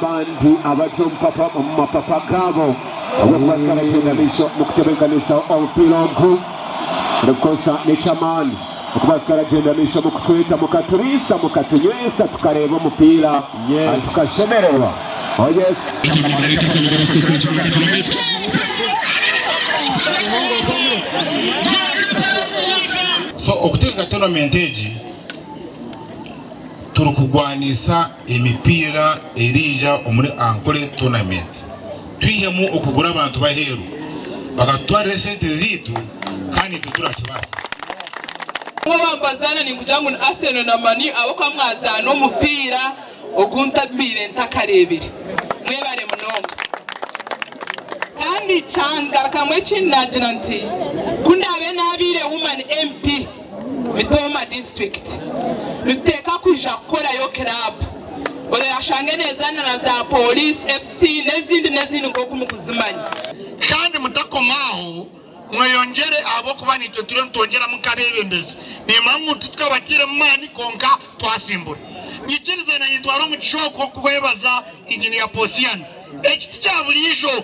n'abandi abato mu mapapa gabo abasara agendamisho mu kutebekanisa omupira ogwo ndakosa ne chamani okubasara agendamisho mu kutweta mu Kadirisa mu katunywesa tukareba omupira tukashemererwa. Oh yes. So okuteeka tournament egi turukugwanisa emipira erija omuri ankole tournament twihemu okugura abantu baheru bakatwara sente zitu kandi tuturakibasa bambazana ni kugira ngo Arsenal na Mani abo kamwazana omupira oguntabire ntakarebere mwebare munonga kandi cyangara kamwe kinagira nti kundabe nabire woman MP Mitooma district nuteka kuja kora yo club ole ashange neza na za police FC nezindi ngo kumukuzimanya kandi mutakomaho mweyongere abo kubani cyo turentongera mukarebe mbese nimangu tutkabakire mani konka twasimbura nyikirize na yitwaro mu choko kwebaza injini ya Posian ekiti cyaburisho